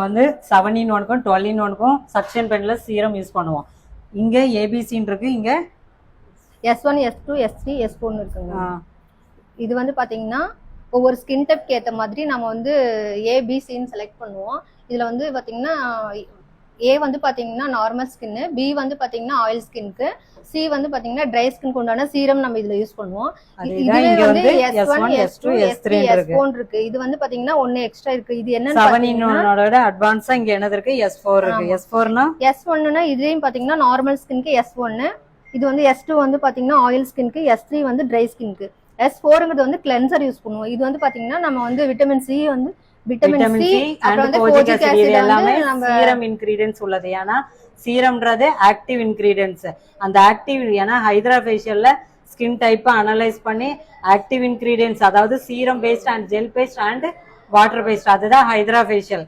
வந்து 7-in-1க்கும் 12-in-1க்கும் suction பென்ல serum use பண்ணுவோம். இங்க ஏபிசின்னு இருக்கு, இங்க S1 S2 S3 S4 இருக்குங்க. இது வந்து பாத்தீங்கன்னா ஒவ்வொரு ஸ்கின் டைப்க்கு ஏற்ற மாதிரி நம்ம வந்து ஏபிசின்னு செலக்ட் பண்ணுவோம். இதுல வந்து பாத்தீங்கன்னா ஏ வந்து பாத்தீங்கன்னா நார்மல் ஸ்கின், பி வந்து பாத்தீங்கன்னா ஆயில் ஸ்கின்க்கு, சி வந்து பாத்தீங்கன்னா ட்ரை ஸ்கின்க்கு உண்டான சீரம் நம்ம இதுல யூஸ் பண்ணுவோம். இதுவே வந்து S1 S2 S3 S4 இருக்கு. இது வந்து பாத்தீங்கன்னா ஒன்னு எக்ஸ்ட்ரா இருக்கு. இது என்னன்னு 7-in-1ஓட அட்வான்ஸா இங்க என்னது இருக்கு? S4 இருக்கு. S4னா S1னா இதுலயும் பாத்தீங்கன்னா நார்மல் ஸ்கின்க்கு S1, இது வந்து S2 வந்து பாத்தீங்கன்னா ஆயில் ஸ்கின்க்கு, S3 வந்து ட்ரை ஸ்கின்க்கு, S4ங்கிறது வந்து கிளென்சர் யூஸ் பண்ணுவோம். இது வந்து பாத்தீங்கன்னா நம்ம வந்து விட்டமின் சி வந்து vitamin C and kojic acid இது எல்லாமே சீரம் இன்கிரிடியன்ட்ஸ் உள்ளது. ஏன்னா சீரம்ன்றது ஆக்டிவ் இன்கிரிடியன்ட்ஸ். அந்த ஆக்டிவ் ஏன்னா ஹைட்ரா ஃபேஷியல்ல ஸ்கின் டைப்பை அனலைஸ் பண்ணி ஆக்டிவ் இன்கிரிடியன்ட்ஸ், அதாவது serum based and gel based and water based, அதுதான் ஹைட்ரா ஃபேஷியல்.